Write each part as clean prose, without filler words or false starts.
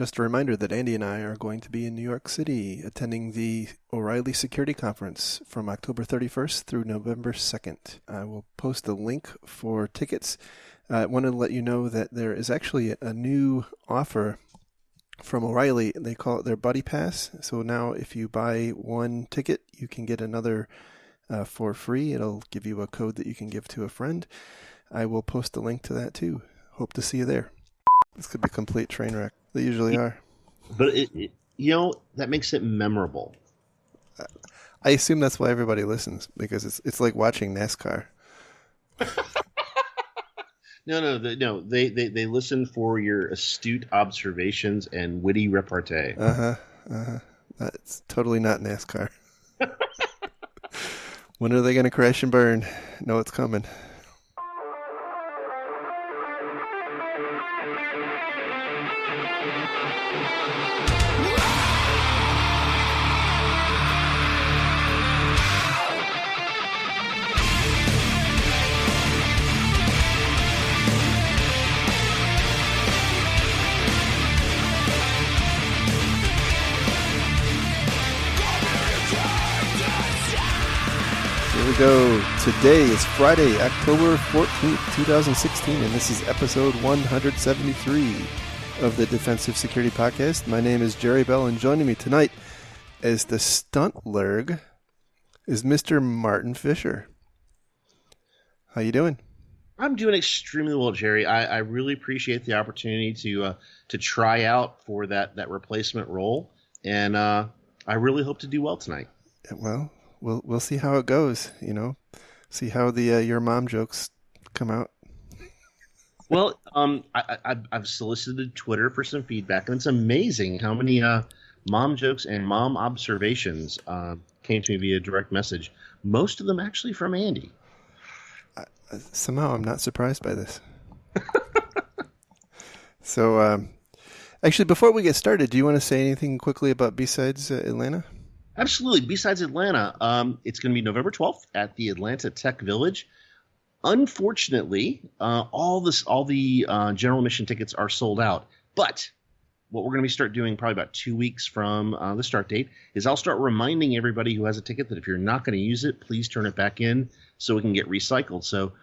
Just a reminder that Andy and I are going to be in New York City attending the O'Reilly Security Conference from October 31st through November 2nd. I will post a link for tickets. I want to let you know that there is actually a new offer from O'Reilly. They call it their Buddy Pass. So now if you buy one ticket, you can get another for free. It'll give you a code that you can give to a friend. I will post a link to that too. Hope to see you there. This could be a complete train wreck. They usually are. But, that makes it memorable. I assume that's why everybody listens, because it's like watching NASCAR. No. They listen for your astute observations and witty repartee. That's totally not NASCAR. When are they going to crash and burn? No, it's coming. Go. Today is Friday, October 14th, 2016, and this is episode 173 of the Defensive Security Podcast. My name is Jerry Bell, and joining me tonight as the stunt lerg is Mr. Martin Fisher. How you doing? I'm doing extremely well, Jerry. I really appreciate the opportunity to try out for that replacement role, and I really hope to do well tonight. Well, we'll see how it goes, see how the your mom jokes come out. Well, I've solicited Twitter for some feedback, and it's amazing how many mom jokes and mom observations came to me via direct message. Most of them actually from Andy. Somehow I'm not surprised by this. So, actually, before we get started, do you want to say anything quickly about B-Sides Atlanta? Absolutely. B-Sides Atlanta, it's going to be November 12th at the Atlanta Tech Village. Unfortunately, all the general admission tickets are sold out. But what we're going to start doing probably about 2 weeks from the start date is I'll start reminding everybody who has a ticket that if you're not going to use it, please turn it back in so it can get recycled. So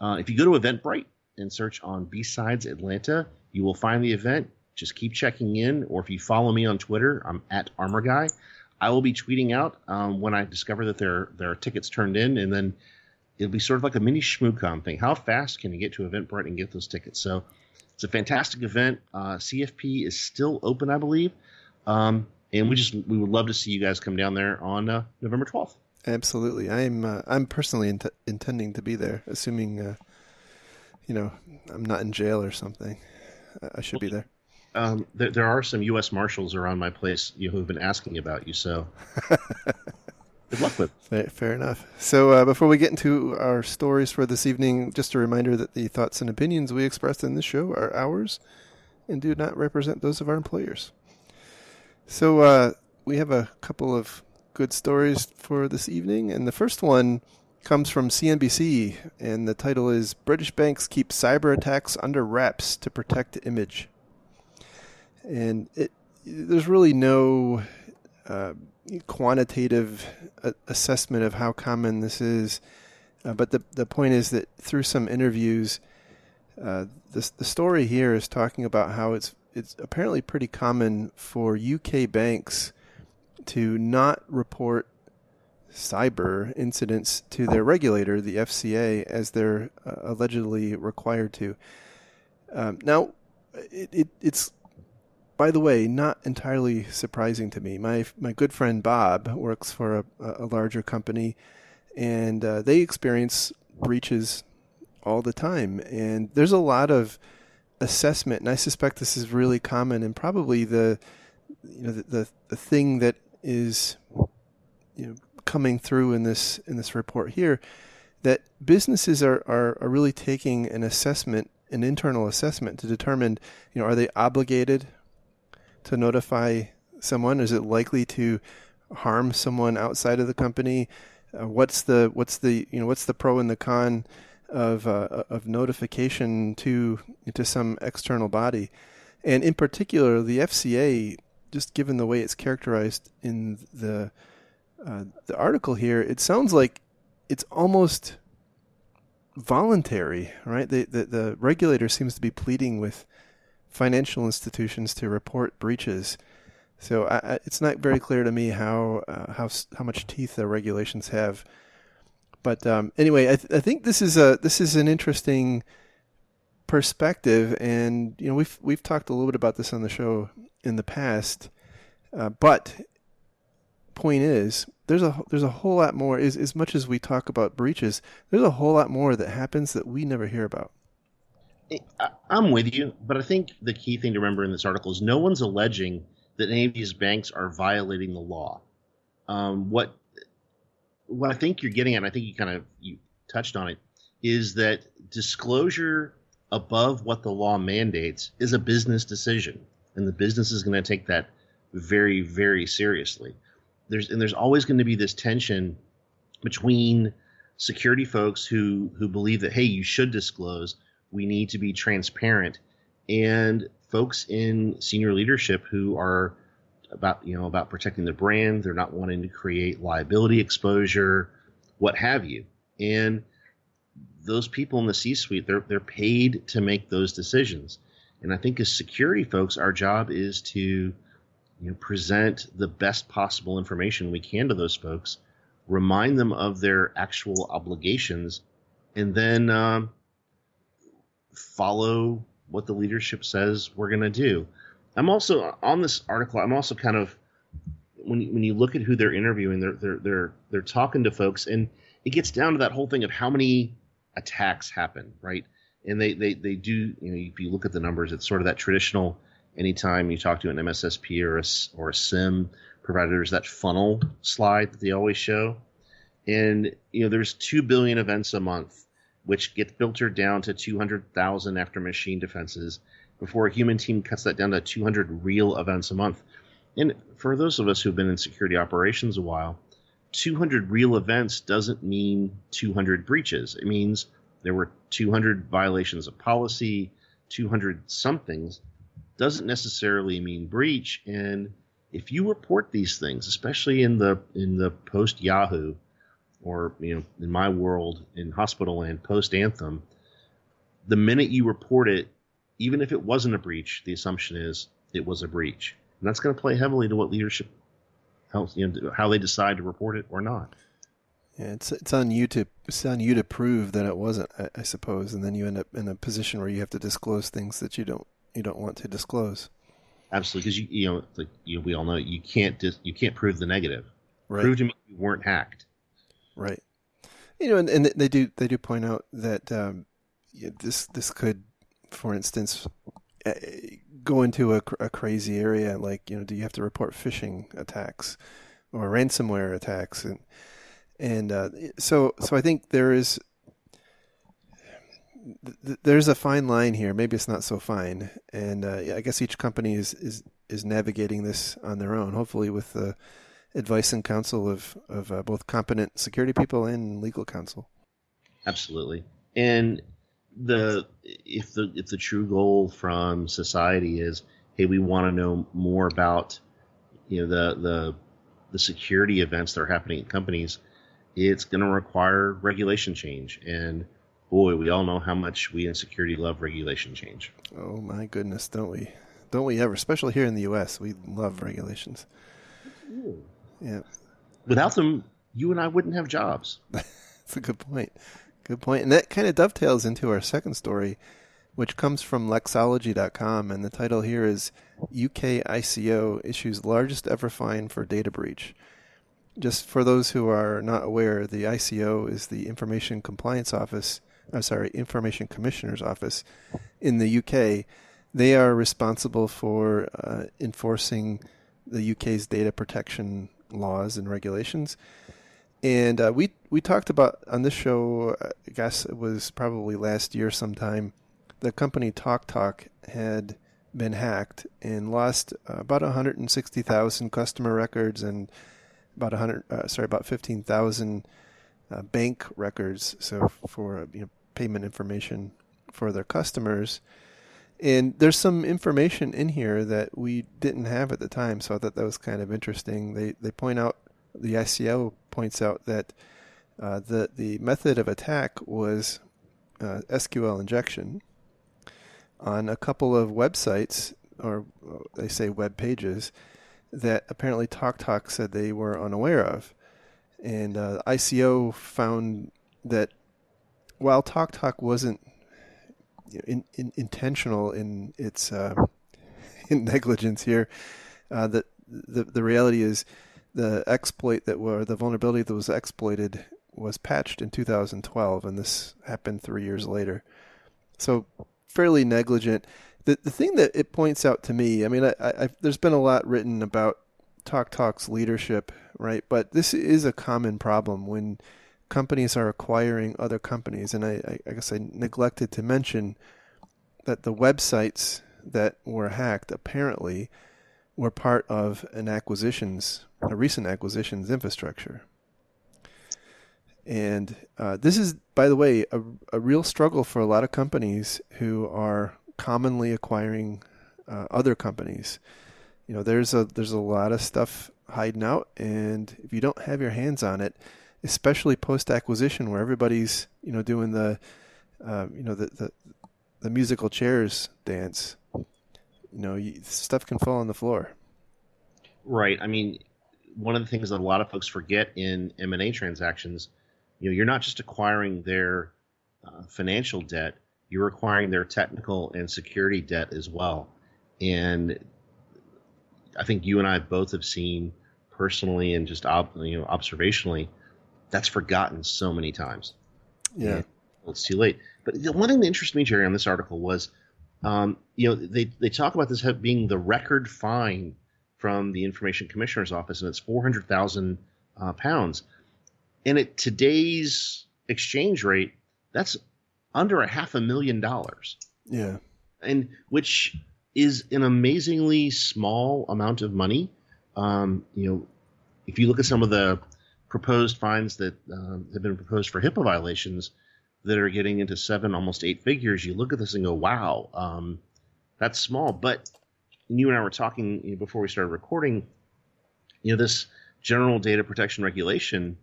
if you go to Eventbrite and search on B-Sides Atlanta, you will find the event. Just keep checking in. Or if you follow me on Twitter, I'm at Armor Guy. I will be tweeting out when I discover that there are tickets turned in, and then it'll be sort of like a mini ShmooCon thing. How fast can you get to Eventbrite and get those tickets? So it's a fantastic event. CFP is still open, I believe, and we would love to see you guys come down there on November 12th. Absolutely, I'm personally intending to be there, assuming I'm not in jail or something. I should be there. There are some U.S. Marshals around my place who have been asking about you, so good luck with it. Fair enough. So before we get into our stories for this evening, just a reminder that the thoughts and opinions we express in this show are ours and do not represent those of our employers. So we have a couple of good stories for this evening, and the first one comes from CNBC, and the title is British Banks Keep Cyber Attacks Under Wraps to Protect Image. And there's really no quantitative assessment of how common this is. But the point is that through some interviews, the story here is talking about how it's apparently pretty common for UK banks to not report cyber incidents to their regulator, the FCA, as they're allegedly required to. Now, it's by the way, not entirely surprising to me. My good friend Bob works for a larger company, and they experience breaches all the time. And there's a lot of assessment, and I suspect this is really common, and probably the thing that is coming through in this report here, that businesses are really taking an internal assessment to determine, are they obligated to notify someone? Is it likely to harm someone outside of the company? What's the pro and the con of notification to some external body? And in particular, the FCA, just given the way it's characterized in the article here, it sounds like it's almost voluntary, right? The regulator seems to be pleading with financial institutions to report breaches. So it's not very clear to me how much teeth the regulations have. But anyway, I think this is an interesting perspective, and we've talked a little bit about this on the show in the past. But point is, there's a whole lot more. As much as we talk about breaches, there's a whole lot more that happens that we never hear about. I'm with you, but I think the key thing to remember in this article is no one's alleging that any of these banks are violating the law. What I think you're getting at, and I think you touched on it, is that disclosure above what the law mandates is a business decision, and the business is going to take that very, very seriously. There's always going to be this tension between security folks who believe that, hey, you should disclose, we need to be transparent, and folks in senior leadership who are about protecting the brand. They're not wanting to create liability exposure, what have you. And those people in the C-suite, they're paid to make those decisions. And I think as security folks, our job is to present the best possible information we can to those folks, remind them of their actual obligations, and then follow what the leadership says we're going to do. I'm also on this article. I'm also kind of when you look at who they're interviewing, they're talking to folks, and it gets down to that whole thing of how many attacks happen, right? And they do. If you look at the numbers, it's sort of that traditional. Anytime you talk to an MSSP or a SIM provider, there's that funnel slide that they always show, and there's 2 billion events a month, which get filtered down to 200,000 after machine defenses before a human team cuts that down to 200 real events a month. And for those of us who've been in security operations a while, 200 real events doesn't mean 200 breaches. It means there were 200 violations of policy, 200 somethings. Doesn't necessarily mean breach. And if you report these things, especially in the post Yahoo, or in my world in hospital land post Anthem, the minute you report it, even if it wasn't a breach, the assumption is it was a breach, and that's going to play heavily to what leadership helps, how they decide to report it or not. Yeah, it's on you to prove that it wasn't, I suppose, and then you end up in a position where you have to disclose things that you don't want to disclose. Absolutely, because we all know you can't prove the negative. Right. Prove to me you weren't hacked. Right. And they do point out that this could, for instance, go into a crazy area like do you have to report phishing attacks or ransomware attacks, and so I think there's a fine line here. Maybe it's not so fine, and I guess each company is navigating this on their own, hopefully with the advice and counsel of both competent security people and legal counsel. Absolutely. And if the true goal from society is, hey, we want to know more about the security events that are happening in companies, it's going to require regulation change. And boy, we all know how much we in security love regulation change. Oh my goodness, don't we? Don't we ever? Especially here in the U.S., we love regulations. Ooh. Yeah. Without them, you and I wouldn't have jobs. That's a good point. Good point. And that kind of dovetails into our second story, which comes from Lexology.com. And the title here is UK ICO issues largest ever fine for data breach. Just for those who are not aware, the ICO is the Information Commissioner's Office in the UK. They are responsible for enforcing the UK's data protection laws and regulations. And we talked about on this show, I guess it was probably last year sometime, the company TalkTalk had been hacked and lost about 160,000 customer records and about 15,000 bank records. So for payment information for their customers. And there's some information in here that we didn't have at the time, so I thought that was kind of interesting. They point out, the ICO points out that the method of attack was SQL injection on a couple of websites, or they say web pages, that apparently TalkTalk said they were unaware of. And ICO found that while TalkTalk wasn't intentional in its in negligence here, that the reality is the vulnerability that was exploited was patched in 2012, and this happened 3 years later. So fairly negligent. The thing that it points out to me, I mean, there's been a lot written about TalkTalk's leadership, right? But this is a common problem when companies are acquiring other companies. And I guess I neglected to mention that the websites that were hacked apparently were part of a recent acquisitions infrastructure. And this is, by the way, a real struggle for a lot of companies who are commonly acquiring other companies. There's a lot of stuff hiding out, and if you don't have your hands on it, especially post-acquisition where everybody's doing the musical chairs dance, stuff can fall on the floor. Right. I mean, one of the things that a lot of folks forget in M&A transactions, you're not just acquiring their financial debt, you're acquiring their technical and security debt as well. And I think you and I both have seen personally and just observationally, that's forgotten so many times. Yeah. It's too late. But the one thing that interested me, Jerry, on this article was, they talk about this being the record fine from the Information Commissioner's Office, and it's £400,000. And at today's exchange rate, that's under $500,000. Yeah. And which is an amazingly small amount of money. If you look at some of the proposed fines that have been proposed for HIPAA violations that are getting into 7, almost 8 figures, you look at this and go, wow, that's small. But you and I were talking before we started recording, this General Data Protection Regulation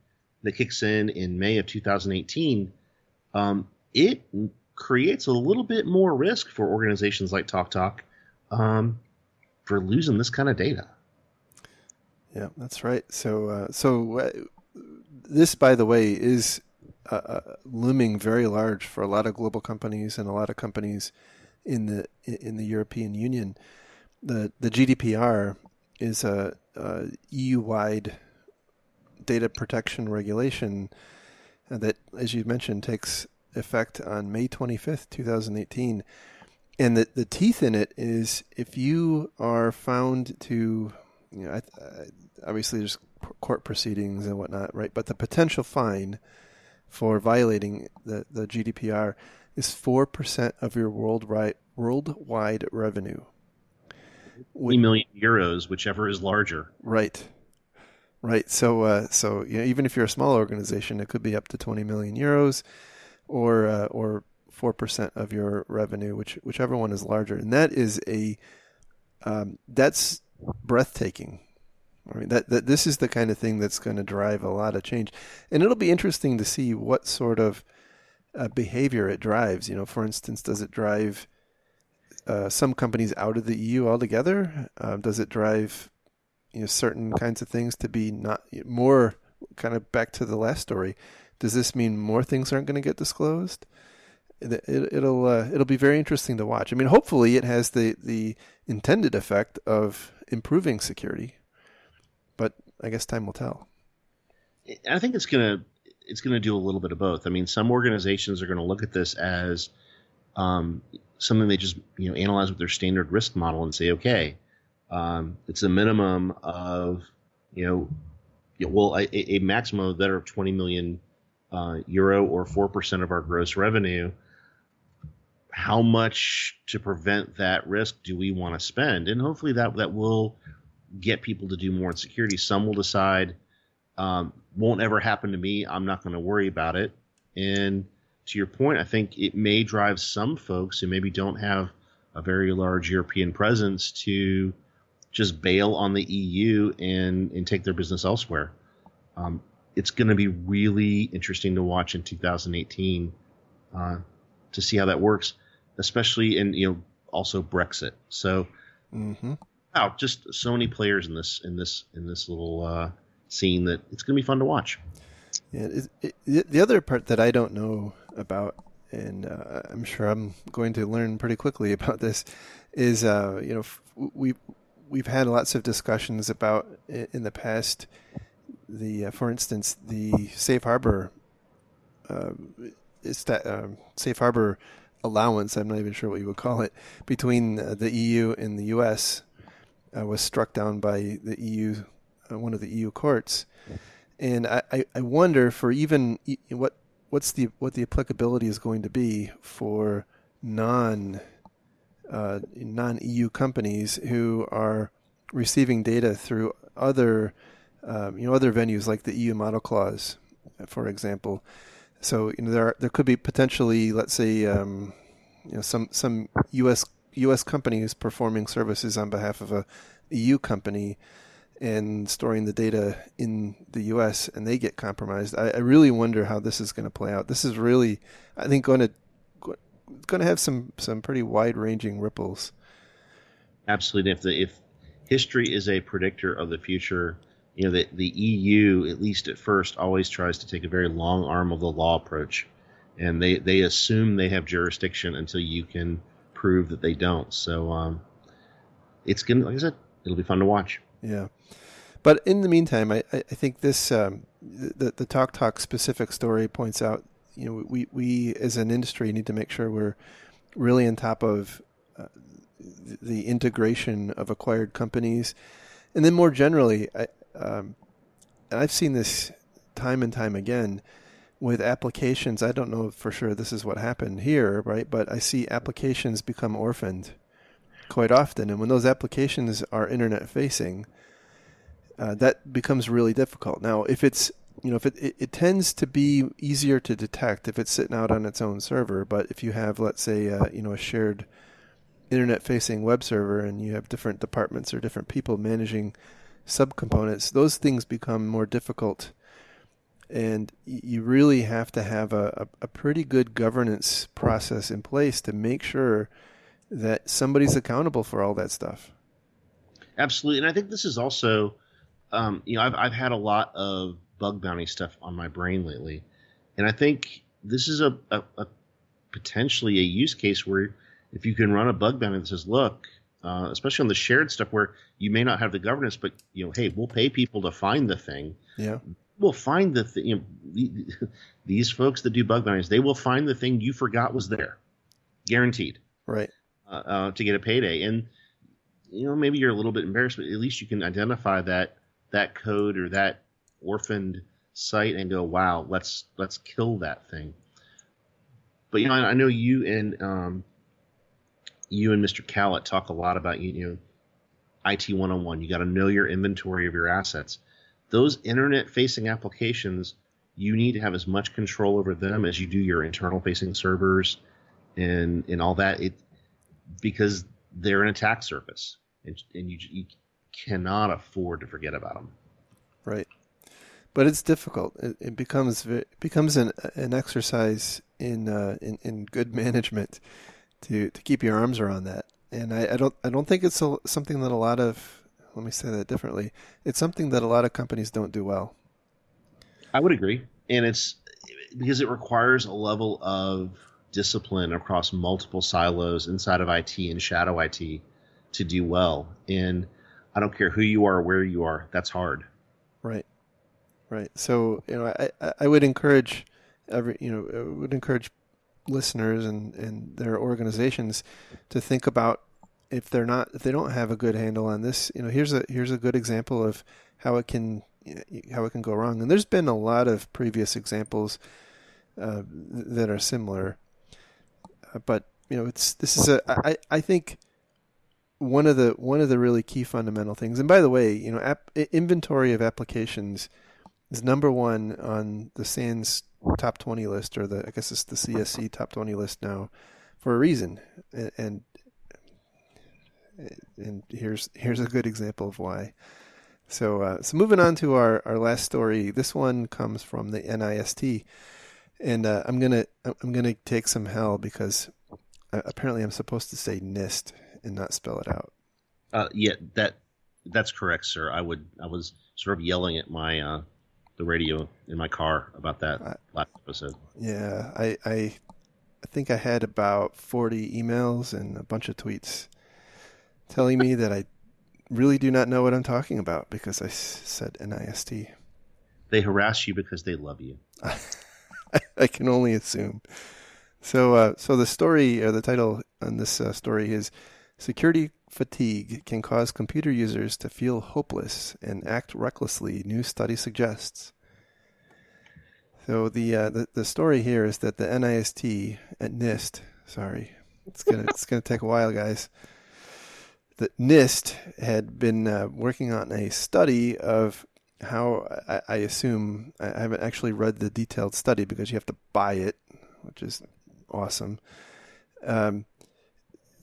that kicks in May of 2018, it creates a little bit more risk for organizations like TalkTalk for losing this kind of data. Yeah, that's right. So this, by the way, is looming very large for a lot of global companies and a lot of companies in the European Union. The GDPR is a EU-wide data protection regulation that, as you mentioned, takes effect on May 25th, 2018. And the teeth in it is if you are found to, obviously there's court proceedings and whatnot, right? But the potential fine for violating the GDPR is 4% of your worldwide revenue. 3 million euros, whichever is larger. Right. So even if you're a small organization, it could be up to 20 million euros, or 4% of your revenue, whichever one is larger, and that is that's breathtaking. I mean, that this is the kind of thing that's going to drive a lot of change, and it'll be interesting to see what sort of behavior it drives. For instance, does it drive some companies out of the EU altogether? Does it drive certain kinds of things to be not more, kind of back to the last story? Does this mean more things aren't going to get disclosed? It'll be very interesting to watch. I mean, hopefully it has the intended effect of improving security, but I guess time will tell. I think it's gonna do a little bit of both. I mean, some organizations are going to look at this as something they just analyze with their standard risk model and say, okay, it's a minimum of a maximum of better of 20 million euro, or 4% of our gross revenue. How much to prevent that risk do we want to spend? And hopefully that will get people to do more in security. Some will decide, won't ever happen to me, I'm not going to worry about it. And to your point, I think it may drive some folks who maybe don't have a very large European presence to just bail on the EU and take their business elsewhere. It's going to be really interesting to watch in 2018 to see how that works, especially in also Brexit. So, wow, just so many players in this little scene that it's going to be fun to watch. Yeah, the other part that I don't know about, and I'm sure I'm going to learn pretty quickly about this, is we've had lots of discussions about in the past for instance, the safe harbor safe harbor allowance. I'm not even sure what you would call it between the EU and the U.S. Was struck down by the EU, one of the EU courts. And I wonder for even what the applicability is going to be for non-EU companies who are receiving data through other venues like the EU model clause, for example. So there could be potentially, let's say, some U.S. companies performing services on behalf of a EU company and storing the data in the U.S. and they get compromised. I really wonder how this is going to play out. This is really, I think, going to have some pretty wide-ranging ripples. Absolutely. If history is a predictor of the future, the EU, at least at first, always tries to take a very long arm of the law approach, and they assume they have jurisdiction until you can prove that they don't. So it's gonna, like I said, it'll be fun to watch. Yeah. But in the meantime, I think this the TalkTalk specific story points out, we as an industry need to make sure we're really on top of the integration of acquired companies, and then more generally, I've seen this time and time again with applications. I don't know for sure this is what happened here, right? But I see applications become orphaned quite often, and when those applications are internet facing, that becomes really difficult. Now, if it's if it tends to be easier to detect if it's sitting out on its own server, but if you have, let's say, a shared internet-facing web server and you have different departments or different people managing subcomponents, those things become more difficult, and you really have to have a pretty good governance process in place to make sure that somebody's accountable for all that stuff. Absolutely, and I think this is also. I've had a lot of bug bounty stuff on my brain lately, and I think this is a potentially a use case where if you can run a bug bounty that says, look, especially on the shared stuff where you may not have the governance, but hey, we'll pay people to find the thing. Yeah, we'll find the thing. These folks that do bug bounties, they will find the thing you forgot was there, guaranteed. Right. To get a payday, and maybe you're a little bit embarrassed, but at least you can identify that code or that orphaned site and go, wow, let's kill that thing. But I know you and Mr. Callett talk a lot about IT 101. You got to know your inventory of your assets. Those internet facing applications, you need to have as much control over them as you do your internal facing servers and all that. Because they're an attack surface, and you cannot afford to forget about them. Right. But it's difficult. It becomes an exercise in good management to keep your arms around that. And I don't think it's something that a lot of, let me say that differently, it's something that a lot of companies don't do well. I would agree. And it's because it requires a level of discipline across multiple silos inside of IT and shadow IT to do well. And I don't care who you are or where you are, that's hard. Right. So, I would encourage listeners and their organizations to think about if they don't have a good handle on this, here's a good example of how it can go wrong. And there's been a lot of previous examples that are similar. But I think one of the really key fundamental things. And by the way, inventory of applications is number one on the SANS top 20 list, or I guess it's the CSC top 20 list now, for a reason. And and here's a good example of why. So moving on to our last story. This one comes from the NIST, and I'm gonna take some hell because apparently I'm supposed to say NIST and not spell it out. Yeah, that's correct, sir. I was sort of yelling at my the radio in my car about that last episode. Yeah, I think I had about 40 emails and a bunch of tweets telling me that I really do not know what I'm talking about because I said NIST. They harass you because they love you. I can only assume. So the story, or the title on this story is Security Fatigue Can Cause Computer Users to Feel Hopeless and Act Recklessly, New Study Suggests. So the story here is that the NIST at NIST, sorry, it's gonna take a while, guys. The NIST had been working on a study of how I assume I haven't actually read the detailed study because you have to buy it, which is awesome.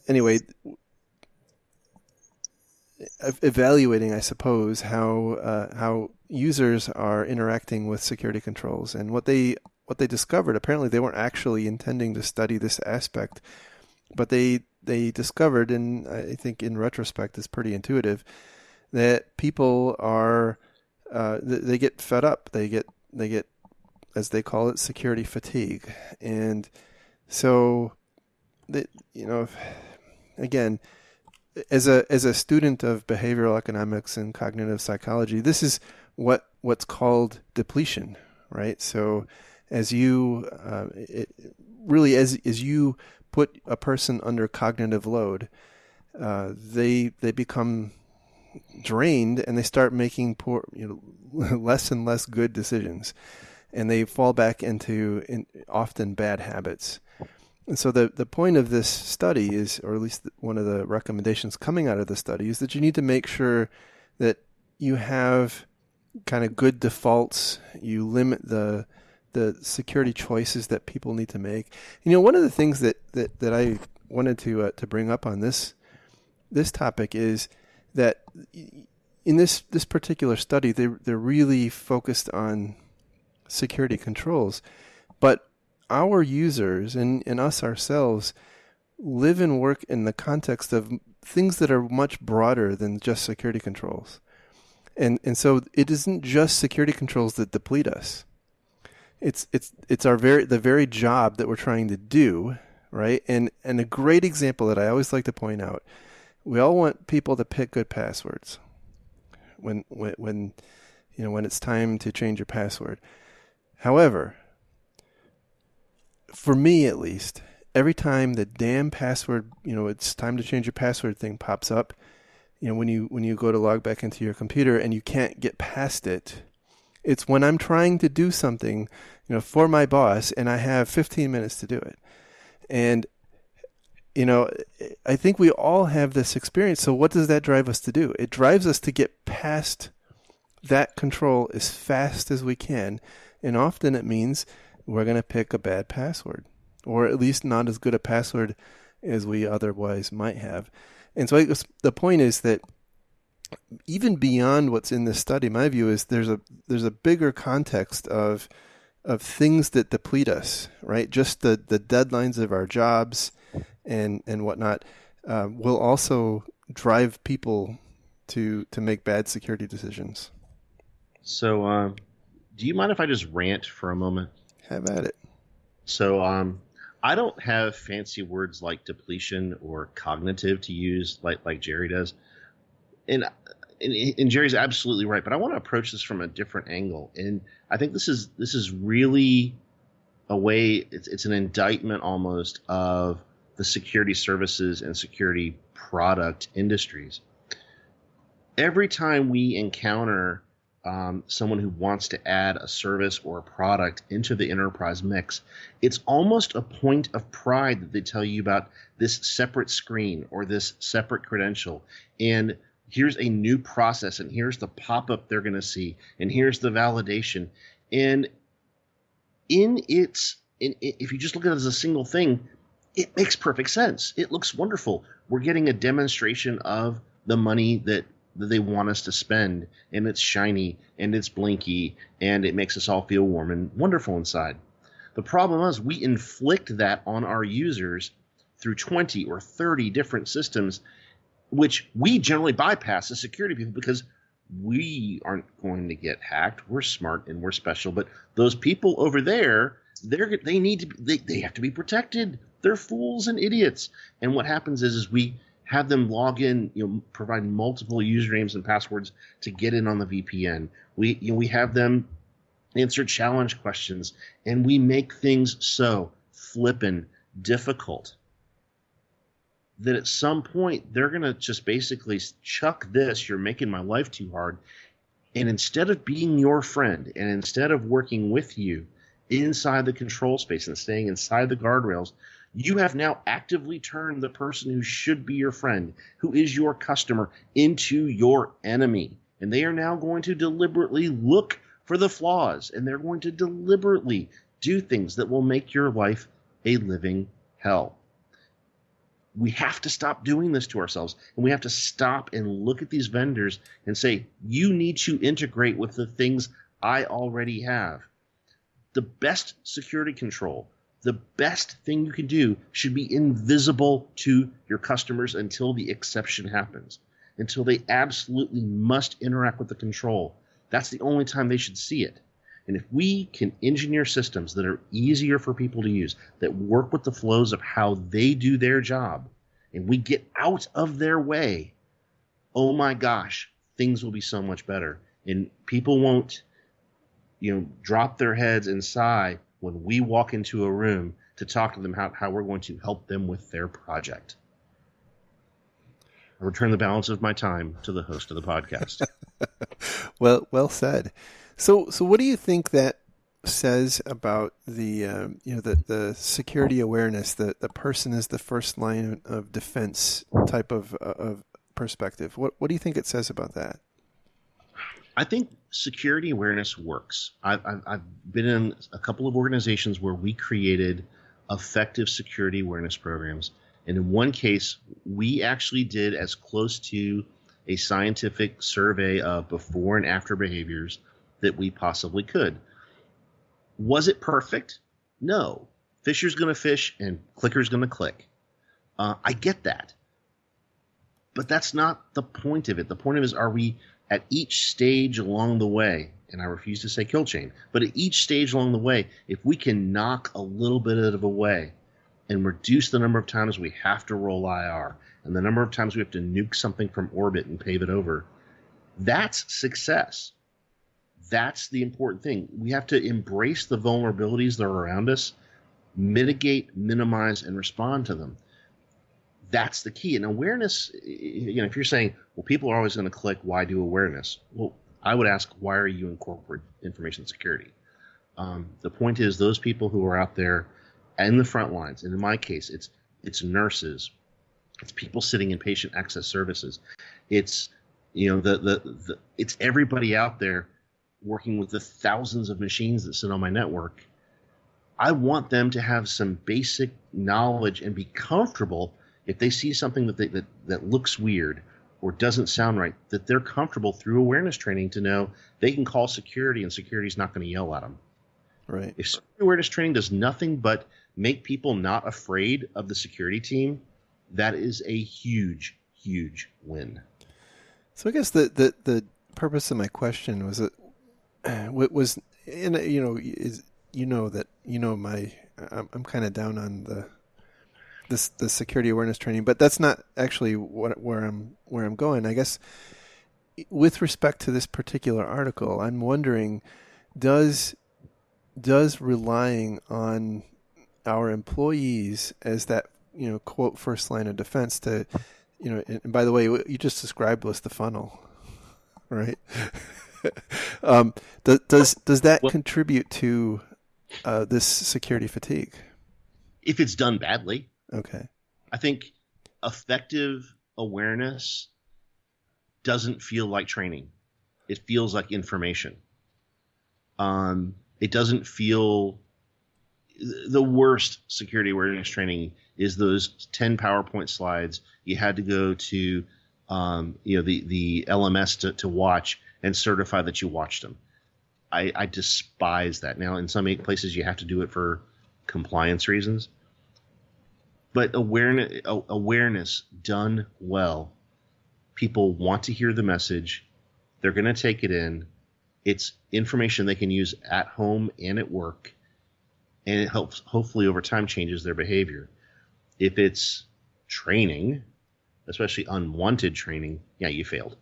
Anyway, evaluating, I suppose, how users are interacting with security controls, and what they discovered. Apparently, they weren't actually intending to study this aspect, but they discovered, and I think in retrospect, it's pretty intuitive, that people are they get fed up. They get, as they call it, security fatigue, and so again, as a student of behavioral economics and cognitive psychology, this is what's called depletion, right? So as you as you put a person under cognitive load, they become drained and they start making poor, less and less good decisions, and they fall back into often bad habits. And so the point of this study is, or at least one of the recommendations coming out of the study, is that you need to make sure that you have kind of good defaults. You limit the security choices that people need to make. One of the things that I wanted to bring up on this topic is that in this particular study, they're really focused on security controls, but our users and us ourselves live and work in the context of things that are much broader than just security controls. And so it isn't just security controls that deplete us. It's the very job that we're trying to do, right? And a great example that I always like to point out, we all want people to pick good passwords when it's time to change your password. However, for me at least, every time the damn password, it's time to change your password thing pops up, when you go to log back into your computer and you can't get past it, it's when I'm trying to do something, for my boss, and I have 15 minutes to do it. And, I think we all have this experience. So what does that drive us to do? It drives us to get past that control as fast as we can. And often it means we're going to pick a bad password, or at least not as good a password as we otherwise might have. And so the point is that even beyond what's in this study, my view is there's a bigger context of things that deplete us, right? Just the deadlines of our jobs and whatnot will also drive people to make bad security decisions. So, do you mind if I just rant for a moment? Have at it. So I don't have fancy words like depletion or cognitive to use like Jerry does. And Jerry's absolutely right, but I want to approach this from a different angle. And I think this is really a way, it's an indictment almost of the security services and security product industries. Every time we encounter someone who wants to add a service or a product into the enterprise mix, it's almost a point of pride that they tell you about this separate screen or this separate credential. And here's a new process, and here's the pop-up they're going to see, and here's the validation. And if you just look at it as a single thing, It makes perfect sense. It looks wonderful. We're getting a demonstration of the money that they want us to spend, and it's shiny and it's blinky and it makes us all feel warm and wonderful inside. The problem is we inflict that on our users through 20 or 30 different systems, which we generally bypass as security people because we aren't going to get hacked. We're smart and we're special, but those people over there, they have to be protected. They're fools and idiots. And what happens is we have them log in, provide multiple usernames and passwords to get in on the VPN. We have them answer challenge questions, and we make things so flippin' difficult that at some point they're going to just basically chuck this, you're making my life too hard. And instead of being your friend and instead of working with you inside the control space and staying inside the guardrails, you have now actively turned the person who should be your friend, who is your customer, into your enemy. And they are now going to deliberately look for the flaws, and they're going to deliberately do things that will make your life a living hell. We have to stop doing this to ourselves, and we have to stop and look at these vendors and say, you need to integrate with the things I already have. The best security control, the best thing you can do should be invisible to your customers until the exception happens, until they absolutely must interact with the control. That's the only time they should see it. And if we can engineer systems that are easier for people to use, that work with the flows of how they do their job, and we get out of their way, oh my gosh, things will be so much better. And people won't, drop their heads and sigh when we walk into a room to talk to them how we're going to help them with their project. I return the balance of my time to the host of the podcast. Well said. So what do you think that says about the the security awareness, the person is the first line of defense type of perspective? What do you think it says about that? I think security awareness works. I've been in a couple of organizations where we created effective security awareness programs. And in one case, we actually did as close to a scientific survey of before and after behaviors that we possibly could. Was it perfect? No. Fisher's going to fish and clicker's going to click. I get that. But that's not the point of it. The point of it is, are we at each stage along the way, and I refuse to say kill chain, but at each stage along the way, if we can knock a little bit of it away and reduce the number of times we have to roll IR and the number of times we have to nuke something from orbit and pave it over, that's success. That's the important thing. We have to embrace the vulnerabilities that are around us, mitigate, minimize, and respond to them. That's the key. And awareness, if you're saying, well, people are always going to click, why do awareness? Well, I would ask, why are you in corporate information security? The point is, those people who are out there in the front lines, and in my case, it's nurses, it's people sitting in patient access services, it's it's everybody out there working with the thousands of machines that sit on my network. I want them to have some basic knowledge and be comfortable if they see something that looks weird or doesn't sound right, that they're comfortable through awareness training to know they can call security and security's not going to yell at them. Right. If security awareness training does nothing but make people not afraid of the security team, that is a huge, huge win. So I guess the purpose of my question was that I'm kind of down on the security awareness training, but that's not actually where I'm going. I guess with respect to this particular article, I'm wondering, does relying on our employees as that quote first line of defense to and by the way, you just described was the funnel, right? Does that contribute to this security fatigue? If it's done badly. Okay. I think effective awareness doesn't feel like training. It feels like information. It doesn't feel – the worst security awareness training is those 10 PowerPoint slides you had to go to the LMS to watch and certify that you watched them. I despise that. Now, in some places, you have to do it for compliance reasons. But awareness done well, people want to hear the message. They're going to take it in. It's information they can use at home and at work, and it helps, hopefully over time, changes their behavior. If it's training, especially unwanted training, yeah, you failed.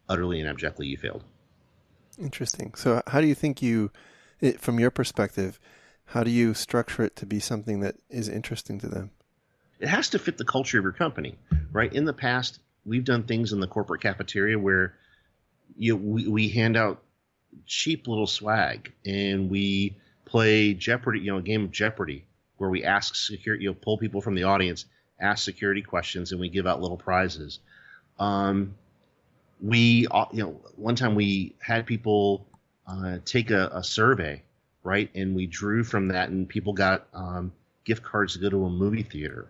Utterly and abjectly, you failed. Interesting. So how do you think from your perspective, how do you structure it to be something that is interesting to them? It has to fit the culture of your company, right? In the past, we've done things in the corporate cafeteria where we hand out cheap little swag, and we play Jeopardy, a game of Jeopardy, where we ask security, pull people from the audience, ask security questions, and we give out little prizes. One time we had people take a survey, right, and we drew from that, and people got gift cards to go to a movie theater,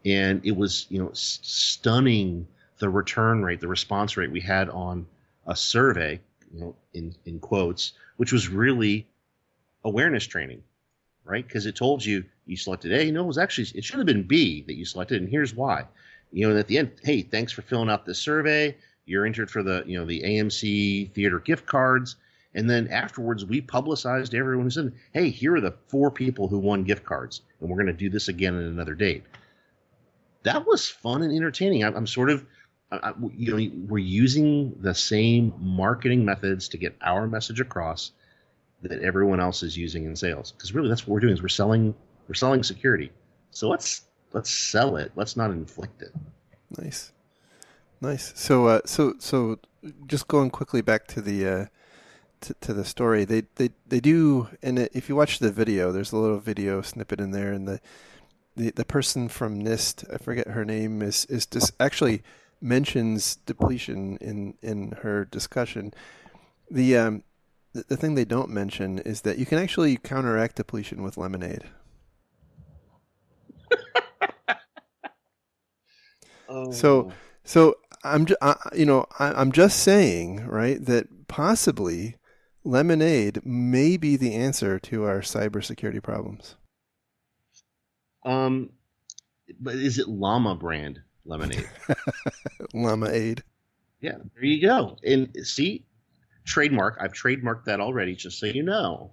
and it was stunning, the return rate, the response rate we had on a survey, in quotes, which was really awareness training, right? Because it told you selected A. No, it should have been B that you selected, and here's why. And at the end, hey, thanks for filling out this survey. You're entered for the AMC theater gift cards. And then afterwards, we publicized to everyone who said, hey, here are the 4 people who won gift cards, and we're going to do this again at another date. That was fun and entertaining. I'm sort of, we're using the same marketing methods to get our message across that everyone else is using in sales. Because really, that's what we're doing, is we're selling security. So let's sell it. Let's not inflict it. Nice. So just going quickly back to the to the story, they do, and if you watch the video, there's a little video snippet in there, and the person from NIST, I forget her name, is just actually mentions depletion in her discussion. The thing they don't mention is that you can actually counteract depletion with lemonade. Oh. So I'm just saying, right, that possibly lemonade may be the answer to our cybersecurity problems. But is it Llama brand lemonade? Llama-aid. Yeah, there you go. And see, trademark. I've trademarked that already, just so you know.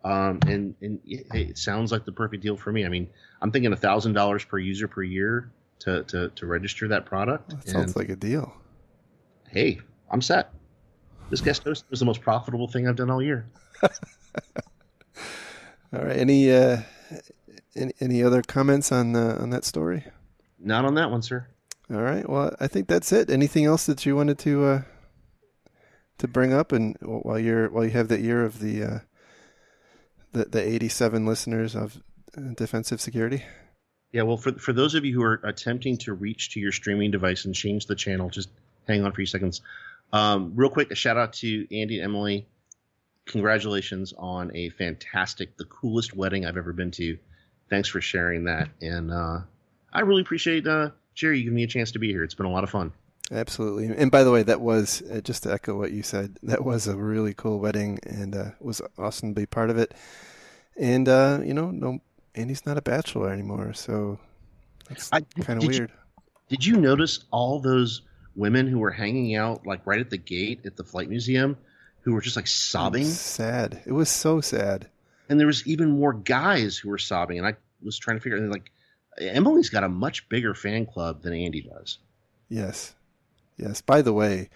And it sounds like the perfect deal for me. I mean, I'm thinking $1,000 per user per year to register that product. That sounds like a deal. Hey, I'm set. This guest host was the most profitable thing I've done all year. All right. Any other comments on that story? Not on that one, sir. All right. Well, I think that's it. Anything else that you wanted to bring up, and while you have the ear of the 87 listeners of Defensive Security? Yeah. Well, for those of you who are attempting to reach to your streaming device and change the channel, just hang on for a few seconds. Real quick, a shout out to Andy and Emily. Congratulations on a fantastic, the coolest wedding I've ever been to. Thanks for sharing that. And I really appreciate, Jerry, you giving me a chance to be here. It's been a lot of fun. Absolutely. And by the way, that was, just to echo what you said, that was a really cool wedding, and was awesome to be part of it. And, no, Andy's not a bachelor anymore, so that's kind of weird. Did you notice all those women who were hanging out, like, right at the gate at the Flight Museum, who were just, like, sobbing? Sad. It was so sad. And there was even more guys who were sobbing, and I was trying to figure out, like, Emily's got a much bigger fan club than Andy does. Yes. By the way,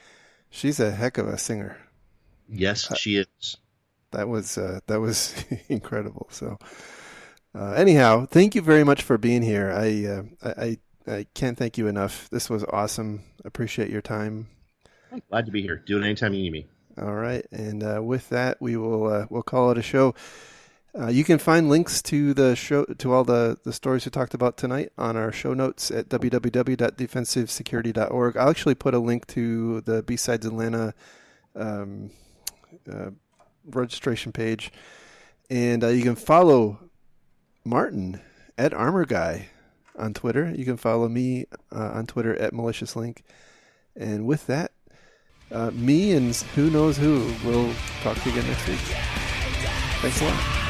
she's a heck of a singer. Yes, she is. That was incredible. So, anyhow, thank you very much for being here. I can't thank you enough. This was awesome. Appreciate your time. I'm glad to be here. Do it anytime you need me. All right, and with that, we'll call it a show. You can find links to the show, to all the stories we talked about tonight, on our show notes at www.defensivesecurity.org. I'll actually put a link to the B-Sides Atlanta registration page, and you can follow Martin at Armor Guy on Twitter. You can follow me on Twitter at maliciousLink. And with that, me and who knows who will talk to you again next week. Thanks a lot.